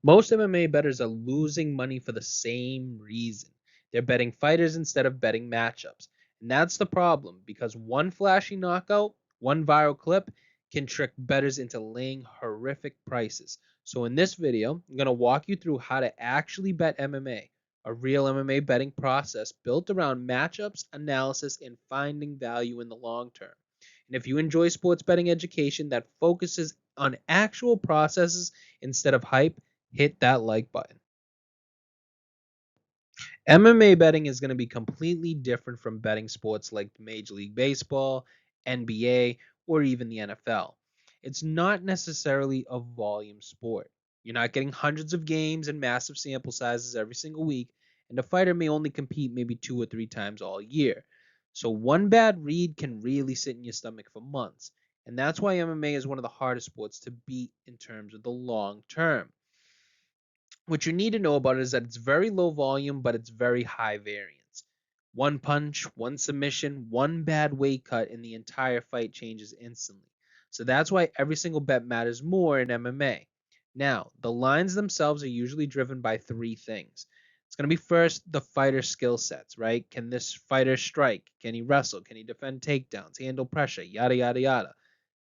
Most MMA bettors are losing money for the same reason. They're betting fighters instead of betting matchups. And that's the problem because one flashy knockout, one viral clip can trick bettors into laying horrific prices. So in this video, I'm going to walk you through how to actually bet MMA, a real MMA betting process built around matchups, analysis, and finding value in the long term. And if you enjoy sports betting education that focuses on actual processes instead of hype, hit that like button. MMA betting is going to be completely different from betting sports like Major League Baseball, NBA, or even the NFL. It's not necessarily a volume sport. You're not getting hundreds of games and massive sample sizes every single week, and a fighter may only compete maybe 2 or 3 times all year. So one bad read can really sit in your stomach for months. And that's why MMA is one of the hardest sports to beat in terms of the long term. What you need to know about it is that it's very low volume, but it's very high variance. One punch, one submission, one bad weight cut, and the entire fight changes instantly. So that's why every single bet matters more in MMA. Now, the lines themselves are usually driven by three things. It's going to be first the fighter skill sets, right? Can this fighter strike? Can he wrestle? Can he defend takedowns, handle pressure, yada, yada, yada.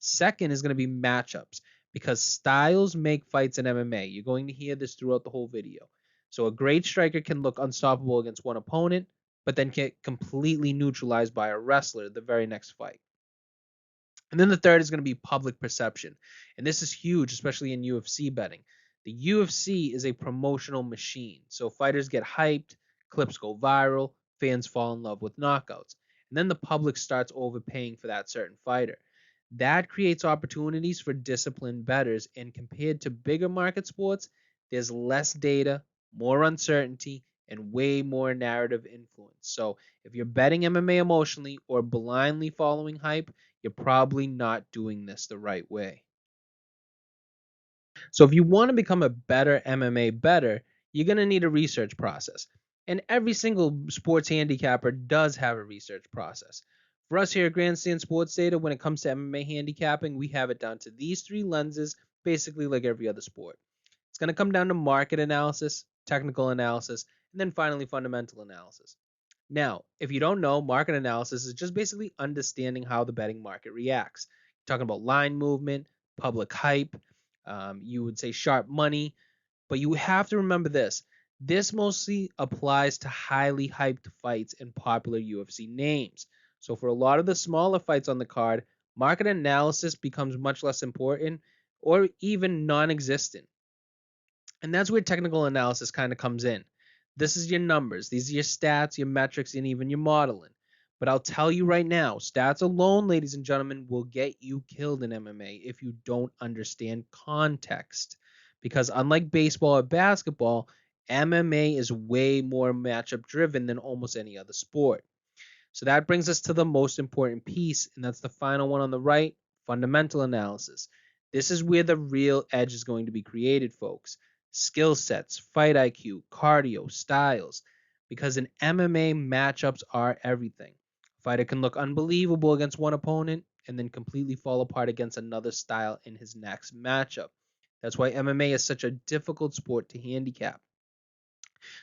Second is going to be matchups because styles make fights in MMA. You're going to hear this throughout the whole video. So a great striker can look unstoppable against one opponent, but then get completely neutralized by a wrestler the very next fight. And then the third is going to be public perception. And this is huge, especially in UFC betting. The UFC is a promotional machine. So fighters get hyped, clips go viral, fans fall in love with knockouts. And then the public starts overpaying for that certain fighter. That creates opportunities for disciplined bettors. And compared to bigger market sports, there's less data, more uncertainty, and way more narrative influence. So if you're betting MMA emotionally or blindly following hype, you're probably not doing this the right way. So if you want to become a better MMA bettor, you're going to need a research process. And every single sports handicapper does have a research process. For us here at Grandstand Sports Data, when it comes to MMA handicapping, we have it down to these three lenses, basically like every other sport. It's going to come down to market analysis, technical analysis, and then finally fundamental analysis. Now, if you don't know, market analysis is just basically understanding how the betting market reacts. Talking about line movement, public hype, you would say sharp money, but you have to remember this. This mostly applies to highly hyped fights and popular UFC names. So for a lot of the smaller fights on the card, market analysis becomes much less important or even non-existent. And that's where technical analysis kind of comes in. This is your numbers, these are your stats, your metrics, and even your modeling. But I'll tell you right now, stats alone, ladies and gentlemen, will get you killed in MMA if you don't understand context. Because unlike baseball or basketball, MMA is way more matchup driven than almost any other sport. So that brings us to the most important piece, and that's the final one on the right, fundamental analysis. This is where the real edge is going to be created, folks. Skill sets, fight IQ, cardio, styles. Because in MMA, matchups are everything. A fighter can look unbelievable against one opponent and then completely fall apart against another style in his next matchup. That's why MMA is such a difficult sport to handicap.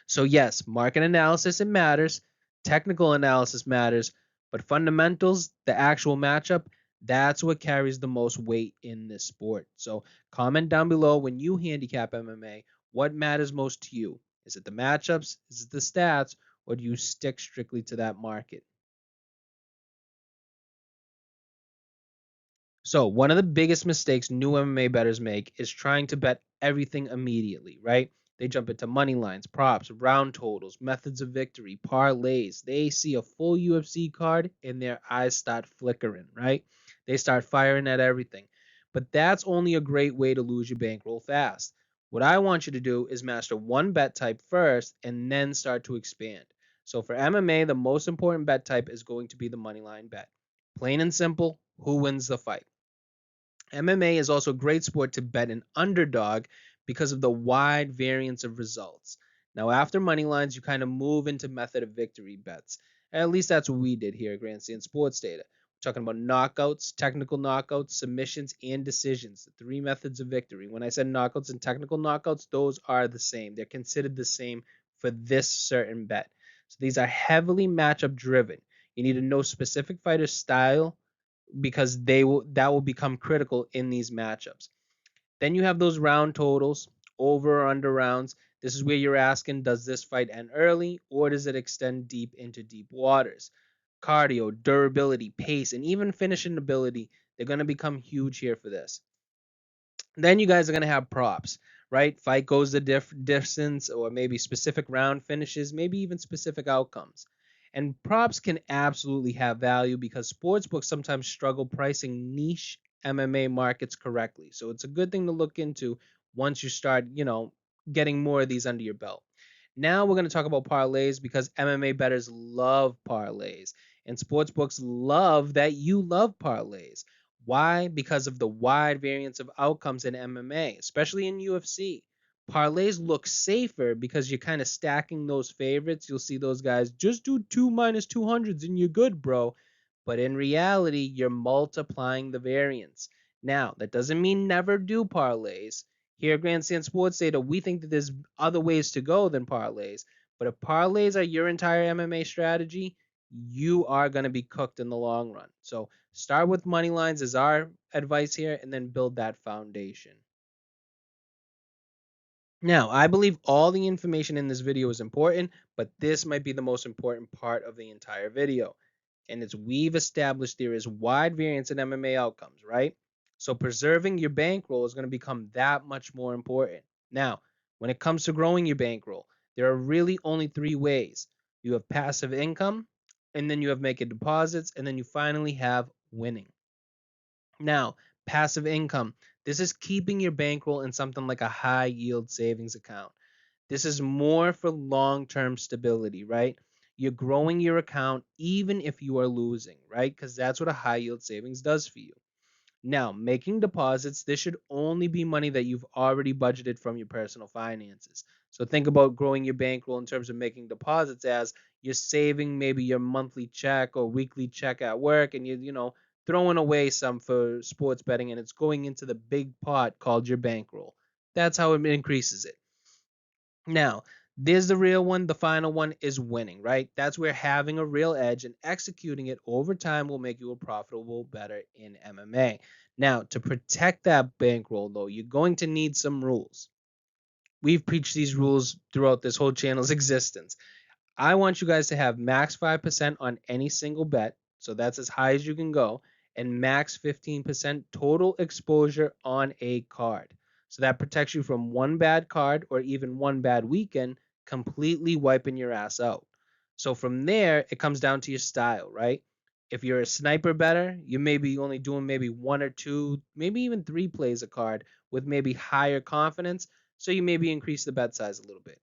So yes, market analysis it matters, technical analysis matters, but fundamentals, the actual matchup, that's what carries the most weight in this sport. So comment down below when you handicap MMA, what matters most to you? Is it the matchups? Is it the stats? Or do you stick strictly to that market? So one of the biggest mistakes new MMA bettors make is trying to bet everything immediately, right? They jump into money lines, props, round totals, methods of victory, parlays. They see a full UFC card and their eyes start flickering, right? They start firing at everything. But that's only a great way to lose your bankroll fast. What I want you to do is master one bet type first and then start to expand. So for MMA, the most important bet type is going to be the money line bet. Plain and simple, who wins the fight? MMA is also a great sport to bet an underdog because of the wide variance of results. Now, after money lines, you kind of move into method of victory bets. At least that's what we did here at Grandstand Sports Data. Talking about knockouts, technical knockouts, submissions, and decisions. The three methods of victory. When I said knockouts and technical knockouts, those are the same. They're considered the same for this certain bet. So these are heavily matchup driven. You need to know specific fighter style because that will become critical in these matchups. Then you have those round totals, over or under rounds. This is where you're asking, does this fight end early or does it extend deep into deep waters? Cardio, durability, pace, and even finishing ability, they're going to become huge here for this. Then you guys are going to have props, right? Fight goes the distance, or maybe specific round finishes, maybe even specific outcomes. And props can absolutely have value because sportsbooks sometimes struggle pricing niche MMA markets correctly. So it's a good thing to look into once you start, getting more of these under your belt. Now we're going to talk about parlays because MMA bettors love parlays and sportsbooks love that you love parlays. Why? Because of the wide variance of outcomes in MMA, especially in UFC. Parlays look safer because you're kind of stacking those favorites. You'll see those guys just do two minus 200s and you're good, bro. But in reality, you're multiplying the variance. Now, that doesn't mean never do parlays. Here at Grandstand Sports Data, we think that there's other ways to go than parlays. But if parlays are your entire MMA strategy, you are going to be cooked in the long run. So start with money lines as our advice here, and then build that foundation. Now, I believe all the information in this video is important, but this might be the most important part of the entire video. And it's we've established there is wide variance in MMA outcomes, right? So preserving your bankroll is going to become that much more important. Now, when it comes to growing your bankroll, there are really only three ways. You have passive income, and then you have making deposits, and then you finally have winning. Now, passive income. This is keeping your bankroll in something like a high yield savings account. This is more for long term stability, right? You're growing your account even if you are losing, right? Because that's what a high yield savings does for you. Now, making deposits, this should only be money that you've already budgeted from your personal finances. So think about growing your bankroll in terms of making deposits as you're saving maybe your monthly check or weekly check at work and you're throwing away some for sports betting and it's going into the big pot called your bankroll. That's how it increases it. Now, there's the real one. The final one is winning, right? That's where having a real edge and executing it over time will make you a profitable bettor in MMA. Now, to protect that bankroll, though, you're going to need some rules. We've preached these rules throughout this whole channel's existence. I want you guys to have max 5% on any single bet. So that's as high as you can go. And max 15% total exposure on a card. So that protects you from one bad card or even one bad weekend, completely wiping your ass out. So from there, it comes down to your style, right? If you're a sniper bettor, you may be only doing maybe one or two, maybe even three plays a card with maybe higher confidence. So you maybe increase the bet size a little bit.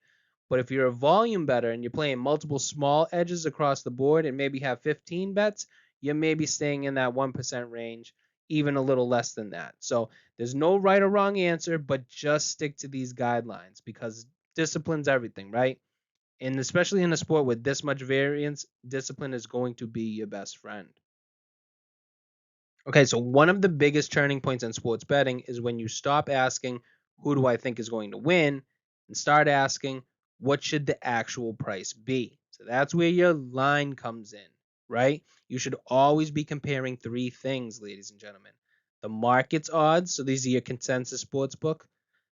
But if you're a volume bettor and you're playing multiple small edges across the board and maybe have 15 bets, you may be staying in that 1% range, even a little less than that. So there's no right or wrong answer, but just stick to these guidelines because discipline's everything, right? And especially in a sport with this much variance, discipline is going to be your best friend. Okay, so one of the biggest turning points in sports betting is when you stop asking, who do I think is going to win, and start asking, what should the actual price be? So that's where your line comes in, right? You should always be comparing three things, ladies and gentlemen. The market's odds, so these are your consensus sports book,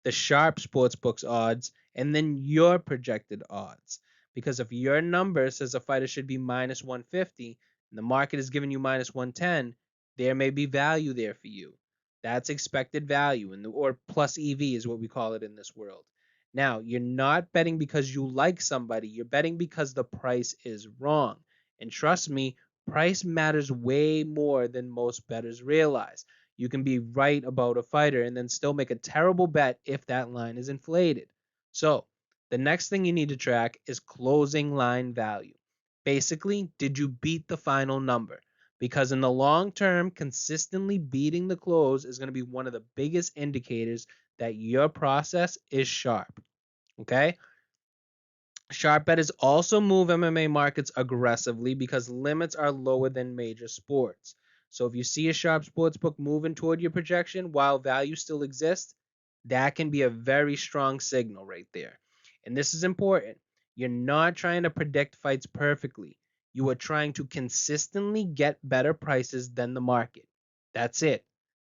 the sharp sports book's odds, and then your projected odds. Because if your number says a fighter should be minus 150 and the market is giving you minus 110, there may be value there for you. That's expected value, or plus EV is what we call it in this world. Now, you're not betting because you like somebody, you're betting because the price is wrong. And trust me, price matters way more than most bettors realize. You can be right about a fighter and then still make a terrible bet if that line is inflated. So, the next thing you need to track is closing line value. Basically, did you beat the final number? Because in the long term, consistently beating the close is going to be one of the biggest indicators that your process is sharp. Okay? Sharp bettors also move MMA markets aggressively because limits are lower than major sports. So if you see a sharp sportsbook moving toward your projection while value still exists, that can be a very strong signal right there. And this is important. You're not trying to predict fights perfectly. You are trying to consistently get better prices than the market. That's it.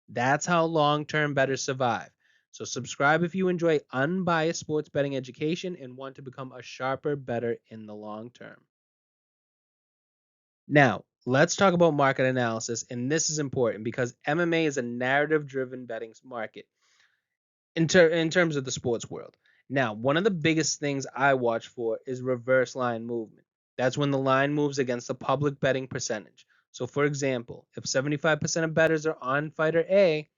That's how long-term bettors survive. So subscribe if you enjoy unbiased sports betting education and want to become a sharper bettor in the long term. Now, let's talk about market analysis, and this is important because MMA is a narrative-driven betting market in terms of the sports world. Now, one of the biggest things I watch for is reverse line movement. That's when the line moves against the public betting percentage. So, for example, if 75% of bettors are on fighter A,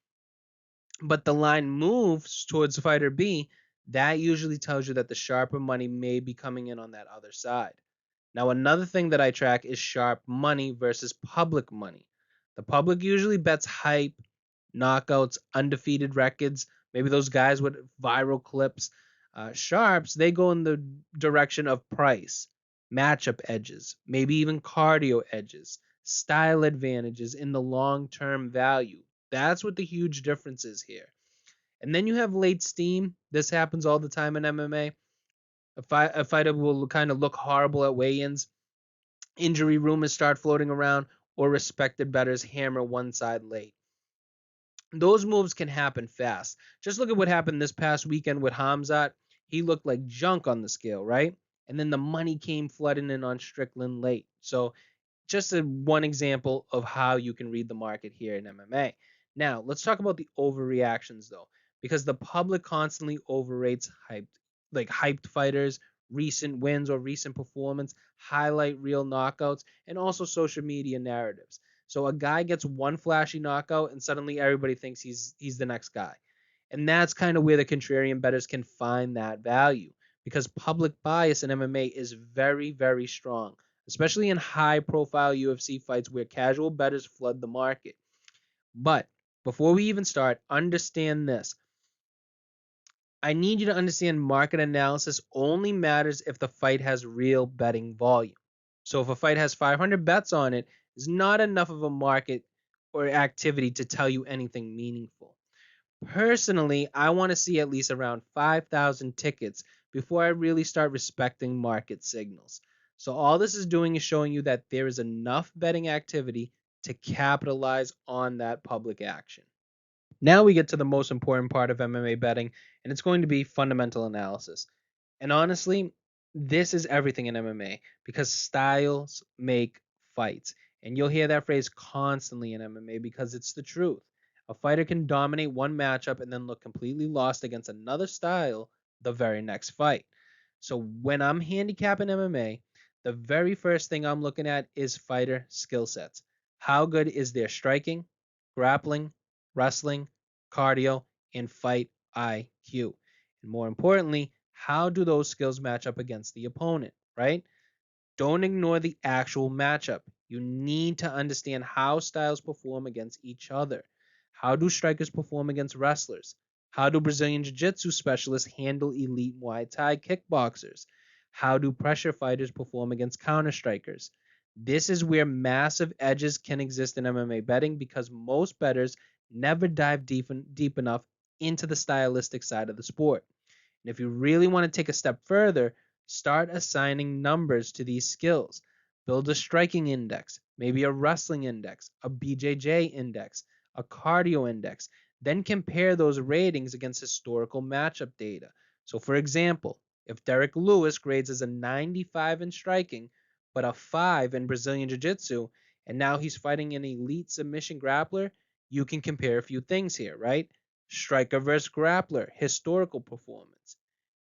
but the line moves towards fighter B, that usually tells you that the sharper money may be coming in on that other side. Now, another thing that I track is sharp money versus public money. The public usually bets hype, knockouts, undefeated records, maybe those guys with viral clips. Sharps, they go in the direction of price, matchup edges, maybe even cardio edges, style advantages in the long term value. That's what the huge difference is here. And then you have late steam. This happens all the time in MMA. A fighter will kind of look horrible at weigh-ins, injury rumors start floating around, or respected bettors hammer one side late. Those moves can happen fast. Just look at what happened this past weekend with Hamzat. He looked like junk on the scale, right? And then the money came flooding in on Strickland late. So just one example of how you can read the market here in MMA. Now, let's talk about the overreactions though, because the public constantly overrates hyped fighters, recent wins or recent performance, highlight real knockouts, and also social media narratives. So a guy gets one flashy knockout and suddenly everybody thinks he's the next guy. And that's kind of where the contrarian bettors can find that value because public bias in MMA is very, very strong, especially in high profile UFC fights where casual bettors flood the market. But before we even start, understand this. I need you to understand market analysis only matters if the fight has real betting volume. So if a fight has 500 bets on it, it's not enough of a market or activity to tell you anything meaningful. Personally, I want to see at least around 5,000 tickets before I really start respecting market signals. So all this is doing is showing you that there is enough betting activity to capitalize on that public action. Now we get to the most important part of MMA betting, and it's going to be fundamental analysis. And honestly, this is everything in MMA because styles make fights. And you'll hear that phrase constantly in MMA because it's the truth. A fighter can dominate one matchup and then look completely lost against another style the very next fight. So when I'm handicapping MMA, the very first thing I'm looking at is fighter skill sets. How good is their striking, grappling, wrestling, cardio, and fight IQ? And more importantly, how do those skills match up against the opponent, right? Don't ignore the actual matchup. You need to understand how styles perform against each other. How do strikers perform against wrestlers? How do Brazilian Jiu Jitsu specialists handle elite Muay Thai kickboxers? How do pressure fighters perform against counter strikers? This is where massive edges can exist in MMA betting because most bettors never dive deep enough into the stylistic side of the sport. And if you really want to take a step further, start assigning numbers to these skills. Build a striking index, maybe a wrestling index, a BJJ index, a cardio index. Then compare those ratings against historical matchup data. So, for example, if Derek Lewis grades as a 95 in striking, but a 5 in Brazilian Jiu Jitsu, and now he's fighting an elite submission grappler, you can compare a few things here, right? Striker versus grappler, historical performance,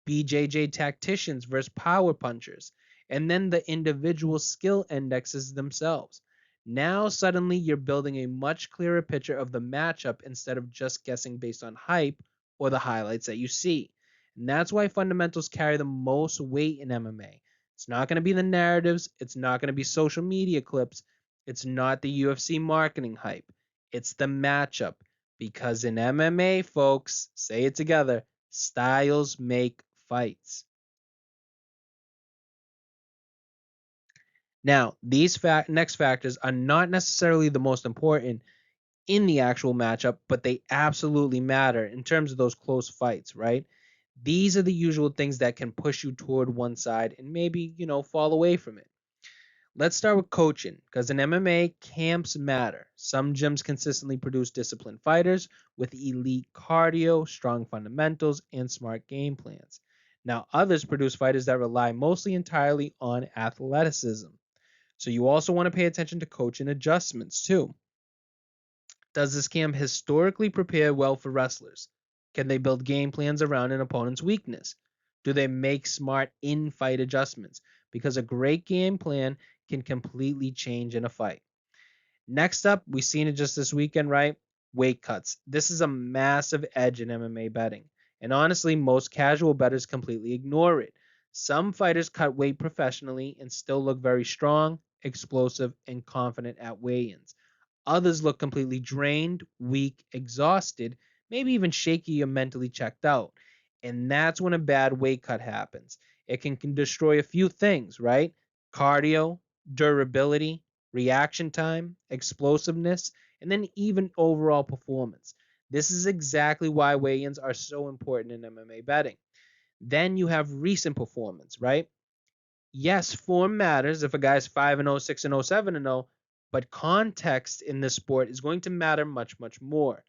BJJ tacticians versus power punchers, and then the individual skill indexes themselves. Now, suddenly, you're building a much clearer picture of the matchup instead of just guessing based on hype or the highlights that you see. And that's why fundamentals carry the most weight in MMA. It's not going to be the narratives, it's not going to be social media clips, it's not the UFC marketing hype. It's the matchup. Because in MMA, folks, say it together, styles make fights. Now, these next factors are not necessarily the most important in the actual matchup, but they absolutely matter in terms of those close fights, right? These are the usual things that can push you toward one side and maybe, fall away from it. Let's start with coaching, because in MMA, camps matter. Some gyms consistently produce disciplined fighters with elite cardio, strong fundamentals, and smart game plans. Now, others produce fighters that rely mostly entirely on athleticism. So you also want to pay attention to coaching adjustments too. Does this camp historically prepare well for wrestlers? Can they build game plans around an opponent's weakness? Do they make smart in fight adjustments? Because a great game plan can completely change in a fight. Next up, we've seen it just this weekend, right? Weight cuts. This is a massive edge in MMA betting. And honestly, most casual bettors completely ignore it. Some fighters cut weight professionally and still look very strong, explosive, and confident at weigh ins. Others look completely drained, weak, exhausted, maybe even shaky or mentally checked out. And that's when a bad weight cut happens. It can destroy a few things, right? Cardio, durability, reaction time, explosiveness, and then even overall performance. This is exactly why weigh-ins are so important in MMA betting. Then you have recent performance, right? Yes, form matters if a guy's 5-0, 6-0, 7-0, but context in this sport is going to matter much, much more.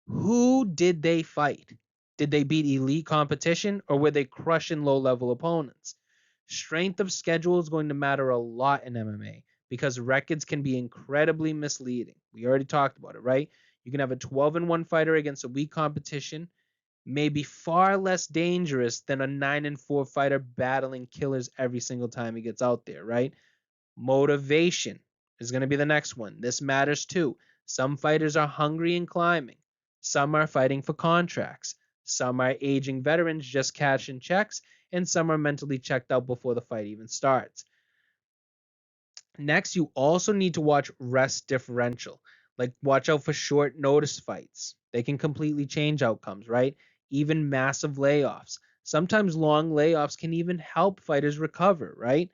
Who did they fight? Did they beat elite competition or were they crushing low level opponents? Strength of schedule is going to matter a lot in MMA because records can be incredibly misleading. We already talked about it, right? You can have a 12-1 fighter against a weak competition, may be far less dangerous than a 9-4 fighter battling killers every single time he gets out there, right? Motivation is going to be the next one. This matters too. Some fighters are hungry and climbing. Some are fighting for contracts. Some are aging veterans just cashing checks, and some are mentally checked out before the fight even starts. Next, you also need to watch rest differential. Like, watch out for short notice fights. They can completely change outcomes, right? Even massive layoffs. Sometimes long layoffs can even help fighters recover, right?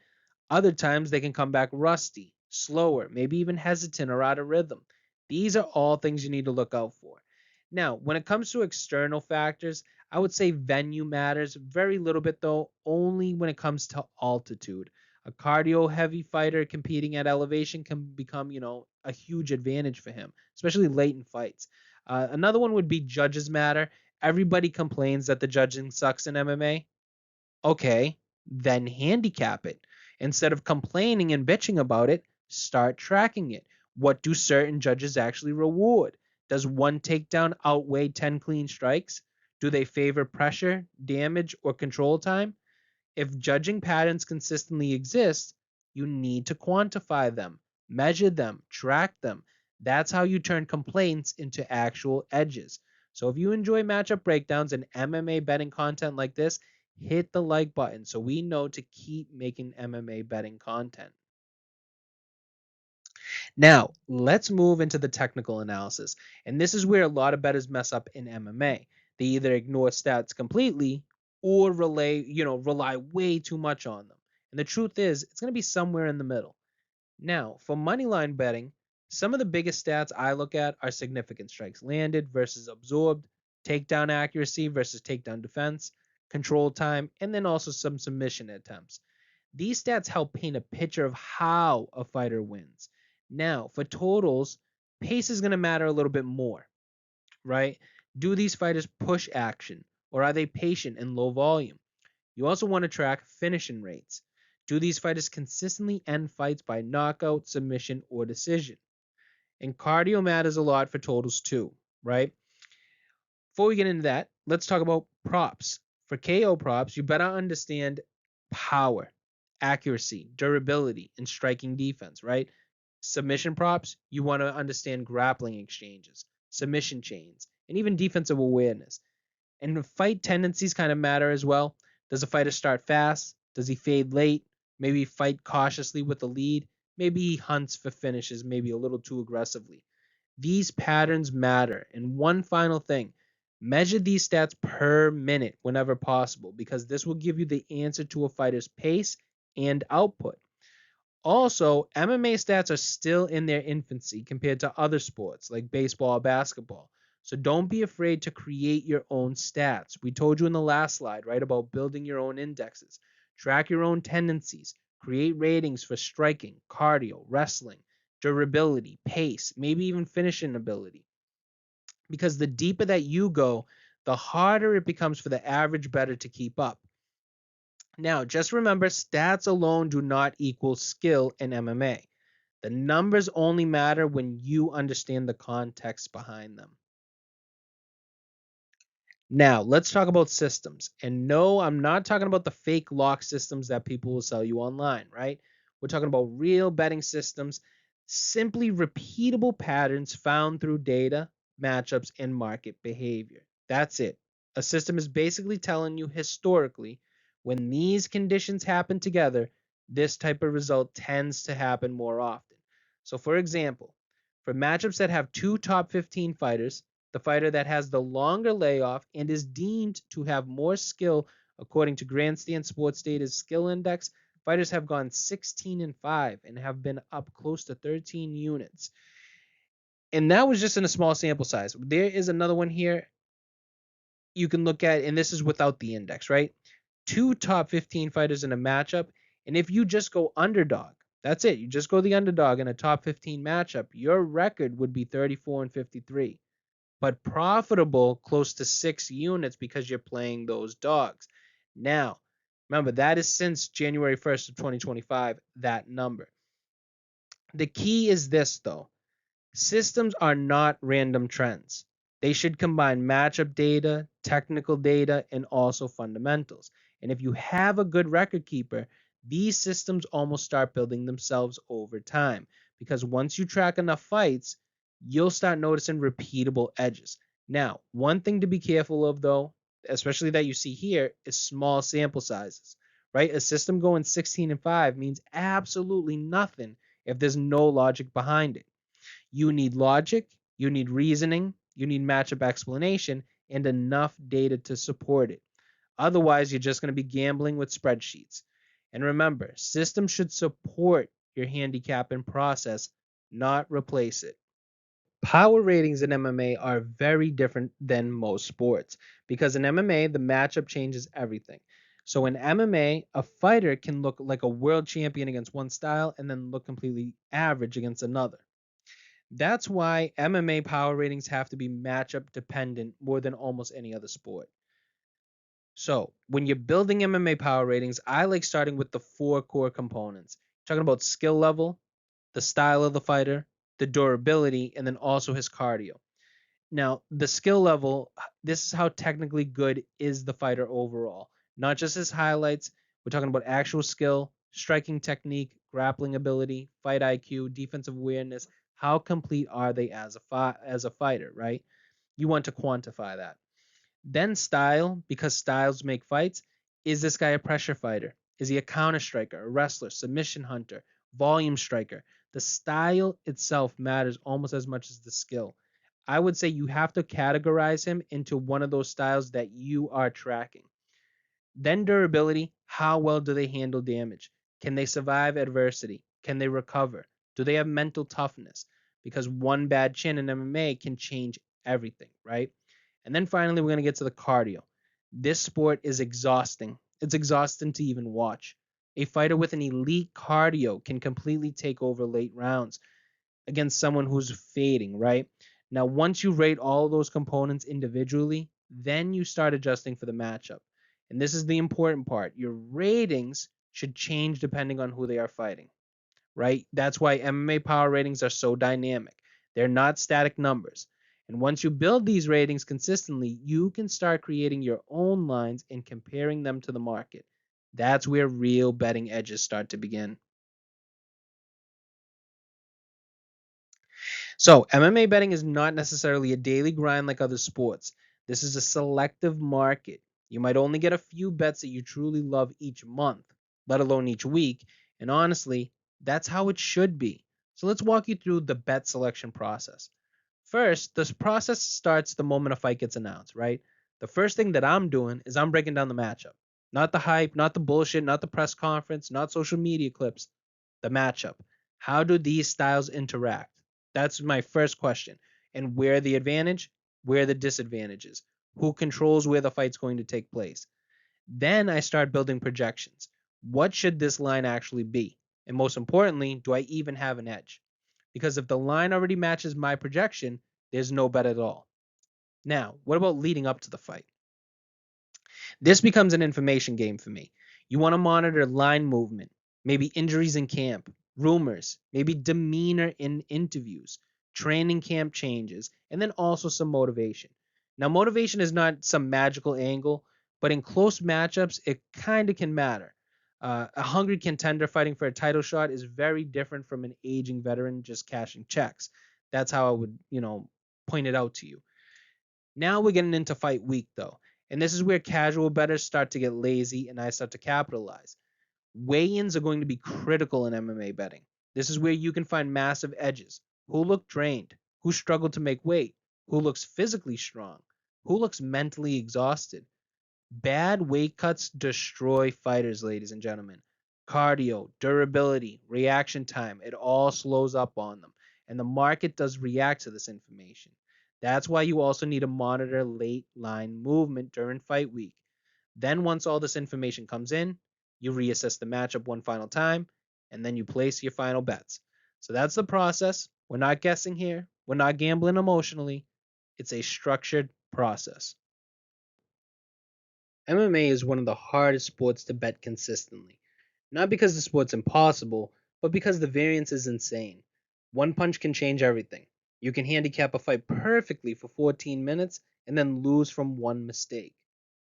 Other times they can come back rusty, slower, maybe even hesitant or out of rhythm. These are all things you need to look out for. Now, when it comes to external factors, I would say venue matters very little bit though, only when it comes to altitude. A cardio heavy fighter competing at elevation can become, a huge advantage for him, especially late in fights. Another one would be judges matter. Everybody complains that the judging sucks in MMA. Okay, then handicap it. Instead of complaining and bitching about it, start tracking it. What do certain judges actually reward? Does one takedown outweigh 10 clean strikes? Do they favor pressure, damage, or control time? If judging patterns consistently exist, you need to quantify them, measure them, track them. That's how you turn complaints into actual edges. So if you enjoy matchup breakdowns and MMA betting content like this, hit the like button so we know to keep making MMA betting content. Now, let's move into the technical analysis. And this is where a lot of bettors mess up in MMA. They either ignore stats completely or rely way too much on them. And the truth is, it's going to be somewhere in the middle. Now, for moneyline betting, some of the biggest stats I look at are significant strikes landed versus absorbed, takedown accuracy versus takedown defense, control time, and then also some submission attempts. These stats help paint a picture of how a fighter wins. Now, for totals, pace is going to matter a little bit more, right? Do these fighters push action or are they patient and low volume? You also want to track finishing rates. Do these fighters consistently end fights by knockout, submission, or decision? And cardio matters a lot for totals too, right? Before we get into that, let's talk about props. For KO props, you better understand power, accuracy, durability, and striking defense, right? Submission props, you want to understand grappling exchanges, submission chains, and even defensive awareness. And the fight tendencies kind of matter as well. Does a fighter start fast? Does he fade late? Maybe fight cautiously with the lead? Maybe he hunts for finishes, maybe a little too aggressively. These patterns matter. And one final thing, measure these stats per minute whenever possible because this will give you the answer to a fighter's pace and output. Also, MMA stats are still in their infancy compared to other sports like baseball or basketball. So don't be afraid to create your own stats. We told you in the last slide, right, about building your own indexes. Track your own tendencies. Create ratings for striking, cardio, wrestling, durability, pace, maybe even finishing ability. Because the deeper that you go, the harder it becomes for the average bettor to keep up. Now, just remember, stats alone do not equal skill in MMA. The numbers only matter when you understand the context behind them. Now, let's talk about systems. And no, I'm not talking about the fake lock systems that people will sell you online, right? We're talking about real betting systems, simply repeatable patterns found through data, matchups, and market behavior. That's it. A system is basically telling you historically when these conditions happen together, this type of result tends to happen more often. So, for example, for matchups that have two top 15 fighters, the fighter that has the longer layoff and is deemed to have more skill according to Grandstand Sports Data's skill index, fighters have gone 16-5 and have been up close to 13 units. And that was just in a small sample size. There is another one here you can look at, and this is without the index, right? Two top 15 fighters in a matchup, and if you just go underdog, that's it. You just go the underdog in a top 15 matchup, your record would be 34-53, but profitable close to 6 units because you're playing those dogs. Now, remember, that is since January 1st of 2025, that number. The key is this, though. Systems are not random trends. They should combine matchup data, technical data, and also fundamentals. And if you have a good record keeper, these systems almost start building themselves over time. Because once you track enough fights, you'll start noticing repeatable edges. Now, one thing to be careful of, though, especially that you see here, is small sample sizes, right? A system going 16-5 means absolutely nothing if there's no logic behind it. You need logic, you need reasoning, you need matchup explanation, and enough data to support it. Otherwise, you're just going to be gambling with spreadsheets. And remember, systems should support your handicapping process, not replace it. Power ratings in MMA are very different than most sports because in MMA, the matchup changes everything. So in MMA, a fighter can look like a world champion against one style and then look completely average against another. That's why MMA power ratings have to be matchup dependent more than almost any other sport. So, when you're building MMA power ratings, I like starting with the four core components. Talking about skill level, the style of the fighter, the durability, and then also his cardio. Now, the skill level, this is how technically good is the fighter overall, not just his highlights. We're talking about actual skill, striking technique, grappling ability, fight IQ, defensive awareness. How complete are they as a fighter, right? You want to quantify that. Then style, because styles make fights. Is this guy a pressure fighter? Is he a counter striker, a wrestler, submission hunter, volume striker? The style itself matters almost as much as the skill. I would say you have to categorize him into one of those styles that you are tracking. Then durability, how well do they handle damage? Can they survive adversity? Can they recover? Do they have mental toughness? Because one bad chin in MMA can change everything, right? And then finally, we're going to get to the cardio. This sport is exhausting. It's exhausting to even watch. A fighter with an elite cardio can completely take over late rounds against someone who's fading, right? Now, once you rate all those components individually, then you start adjusting for the matchup. And this is the important part. Your ratings should change depending on who they are fighting, right? That's why MMA power ratings are so dynamic. They're not static numbers. And once you build these ratings consistently, you can start creating your own lines and comparing them to the market. That's where real betting edges start to begin. So, MMA betting is not necessarily a daily grind like other sports. This is a selective market. You might only get a few bets that you truly love each month, let alone each week. And honestly, that's how it should be. So, let's walk you through the bet selection process. First, this process starts the moment a fight gets announced, right? The first thing that I'm doing is I'm breaking down the matchup. Not the hype, not the bullshit, not the press conference, not social media clips. the matchup. How do these styles interact? That's my first question. And where the advantage? Where the disadvantages? Who controls where the fight's going to take place? Then I start building projections. What should this line actually be? And most importantly, do I even have an edge? Because if the line already matches my projection, there's no bet at all. Now, what about leading up to the fight? This becomes an information game for me. You want to monitor line movement, maybe injuries in camp, rumors, maybe demeanor in interviews, training camp changes, and then also some motivation. Now, motivation is not some magical angle, but in close matchups, it kind of can matter. A hungry contender fighting for a title shot is very different from an aging veteran just cashing checks. That's how I would, point it out to you. Now we're getting into fight week though. And this is where casual bettors start to get lazy and I start to capitalize. Weigh-ins are going to be critical in MMA betting. This is where you can find massive edges. Who looked drained? Who struggled to make weight? Who looks physically strong? Who looks mentally exhausted? Bad weight cuts destroy fighters, ladies and gentlemen. Cardio, durability, reaction time, it all slows up on them. And the market does react to this information. That's why you also need to monitor late line movement during fight week. Then, once all this information comes in, you reassess the matchup one final time, and then you place your final bets. So that's the process. We're not guessing here, we're not gambling emotionally. It's a structured process. MMA is one of the hardest sports to bet consistently. Not because the sport's impossible, but because the variance is insane. One punch can change everything. You can handicap a fight perfectly for 14 minutes and then lose from one mistake.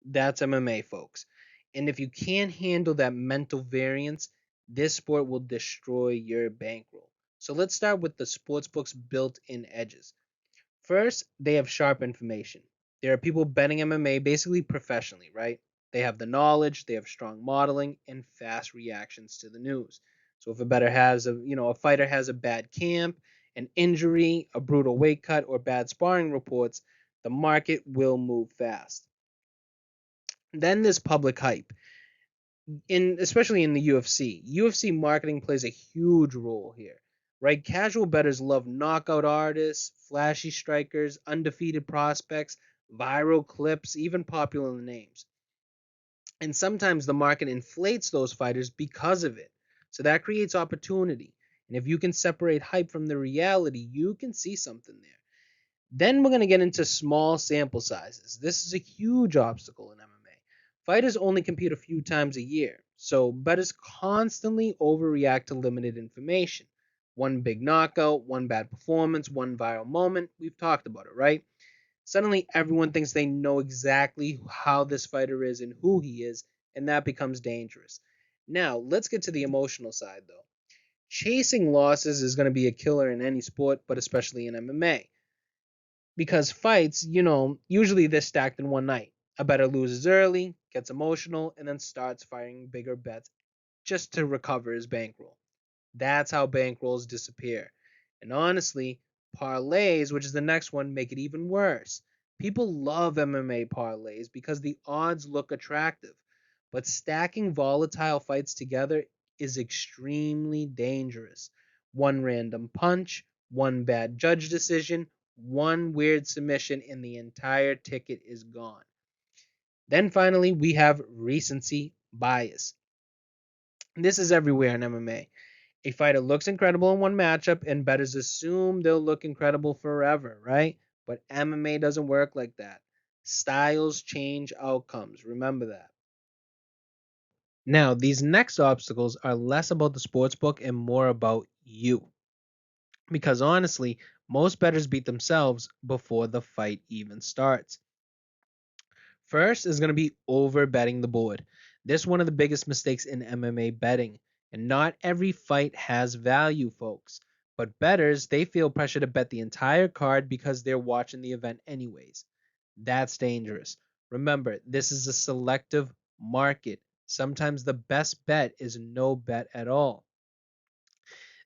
That's MMA, folks. And if you can't handle that mental variance, this sport will destroy your bankroll. So let's start with the sportsbook's built in edges. First, they have sharp information. There are people betting MMA basically professionally, right? They have the knowledge, they have strong modeling, and fast reactions to the news. So if a better has a fighter has a bad camp, an injury, a brutal weight cut, or bad sparring reports, the market will move fast. Then there's public hype especially in the UFC. UFC marketing plays a huge role here. Right? Casual bettors love knockout artists, flashy strikers, undefeated prospects, viral clips, even popular names. And sometimes the market inflates those fighters because of it. So that creates opportunity. And if you can separate hype from the reality, you can see something there. Then we're going to get into small sample sizes. This is a huge obstacle in MMA. Fighters only compete a few times a year, so bettors constantly overreact to limited information. One big knockout, one bad performance, one viral moment. We've talked about it, right? Suddenly, everyone thinks they know exactly how this fighter is and who he is, and that becomes dangerous. Now, let's get to the emotional side, though. Chasing losses is going to be a killer in any sport, but especially in MMA because fights, usually they're stacked in one night. A bettor loses early, gets emotional, and then starts firing bigger bets just to recover his bankroll. That's how bankrolls disappear. And honestly, parlays, which is the next one, make it even worse. People love MMA parlays because the odds look attractive, but stacking volatile fights together is extremely dangerous. One random punch, one bad judge decision, one weird submission, and the entire ticket is gone. Then finally, we have recency bias. This is everywhere in MMA. A fighter looks incredible in one matchup, and bettors assume they'll look incredible forever, right? But MMA doesn't work like that. Styles change outcomes. Remember that. Now, these next obstacles are less about the sportsbook and more about you. Because honestly, most bettors beat themselves before the fight even starts. First is going to be over betting the board. This is one of the biggest mistakes in MMA betting. And not every fight has value, folks. But bettors, they feel pressure to bet the entire card because they're watching the event anyways. That's dangerous. Remember, this is a selective market. Sometimes the best bet is no bet at all.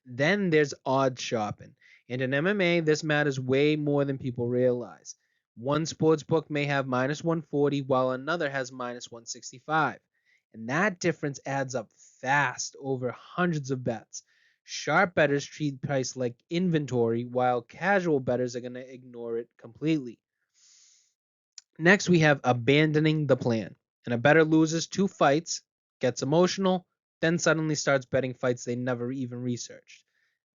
Then there's odds shopping. And in MMA, this matters way more than people realize. One sports book may have minus 140 while another has minus 165. And that difference adds up fast over hundreds of bets. Sharp bettors treat price like inventory, while casual bettors are going to ignore it completely. Next, we have abandoning the plan. And a bettor loses 2 fights, gets emotional, then suddenly starts betting fights they never even researched.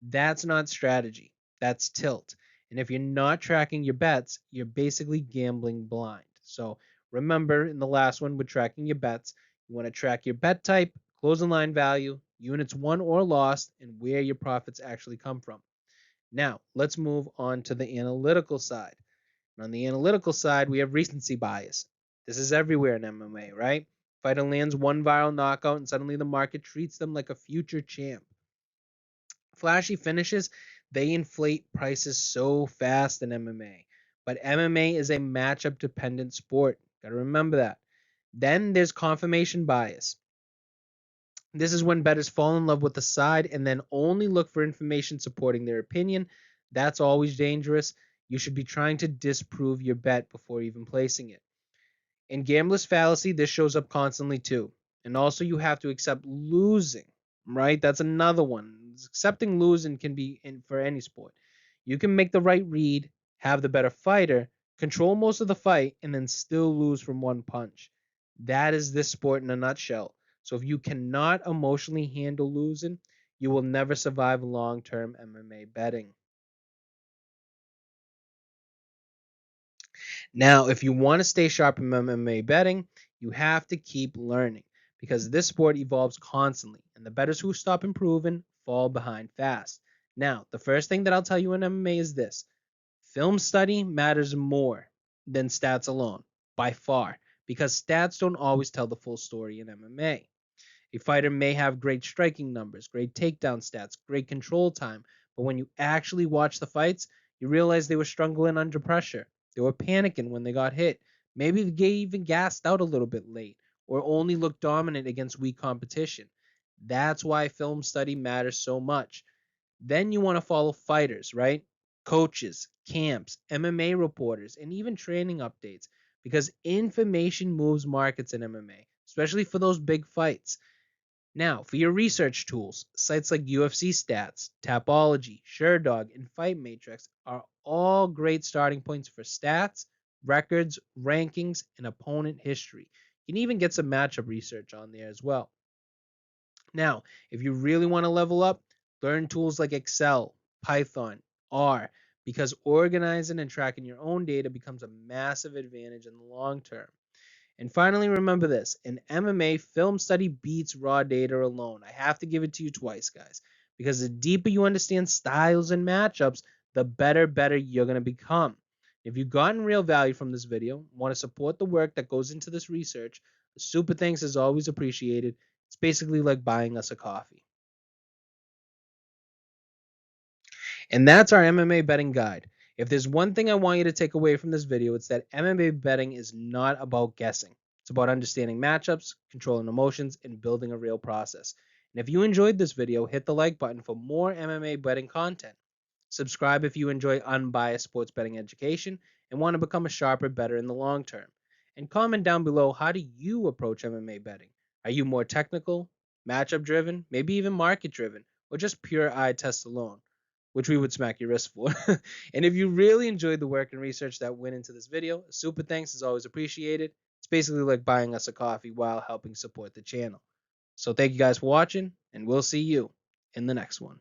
That's not strategy, that's tilt. And if you're not tracking your bets, you're basically gambling blind. So remember in the last one with tracking your bets, you want to track your bet type, closing line value, units won or lost, and where your profits actually come from. Now, let's move on to the analytical side. And on the analytical side, we have recency bias. This is everywhere in MMA, right? Fighter lands one viral knockout and suddenly the market treats them like a future champ. Flashy finishes, they inflate prices so fast in MMA. But MMA is a matchup dependent sport. Gotta remember that. Then there's confirmation bias. This is when bettors fall in love with the side and then only look for information supporting their opinion. That's always dangerous. You should be trying to disprove your bet before even placing it. In gambler's fallacy, this shows up constantly too. And also, you have to accept losing, right? That's another one. Accepting losing can be in for any sport. You can make the right read, have the better fighter, control most of the fight, and then still lose from one punch. That is this sport in a nutshell. So if you cannot emotionally handle losing, you will never survive long-term MMA betting. Now, if you want to stay sharp in MMA betting, you have to keep learning because this sport evolves constantly, and the bettors who stop improving fall behind fast. Now, the first thing that I'll tell you in MMA is this: film study matters more than stats alone, by far, because stats don't always tell the full story in MMA. A fighter may have great striking numbers, great takedown stats, great control time, but when you actually watch the fights, you realize they were struggling under pressure. They were panicking when they got hit. Maybe they even gassed out a little bit late or only looked dominant against weak competition. That's why film study matters so much. Then you want to follow fighters, right? Coaches, camps, MMA reporters, and even training updates because information moves markets in MMA, especially for those big fights. Now, for your research tools, sites like UFC Stats, Tapology, SureDog, and Fight Matrix are all great starting points for stats, records, rankings, and opponent history. You can even get some matchup research on there as well. Now, if you really want to level up, learn tools like Excel, Python, R, because organizing and tracking your own data becomes a massive advantage in the long term. And finally, remember this: in MMA, film study beats raw data alone. I have to give it to you twice, guys, because the deeper you understand styles and matchups, the better you're going to become. If you've gotten real value from this video, want to support the work that goes into this research, a super thanks is always appreciated. It's basically like buying us a coffee. And that's our MMA betting guide. If there's one thing I want you to take away from this video, it's that MMA betting is not about guessing. It's about understanding matchups, controlling emotions, and building a real process. And if you enjoyed this video, hit the like button for more MMA betting content. Subscribe if you enjoy unbiased sports betting education and want to become a sharper bettor in the long term. And comment down below, how do you approach MMA betting? Are you more technical, matchup driven, maybe even market driven, or just pure eye test alone? Which we would smack your wrist for. And if you really enjoyed the work and research that went into this video, a super thanks is always appreciated. It's basically like buying us a coffee while helping support the channel. So thank you guys for watching, and we'll see you in the next one.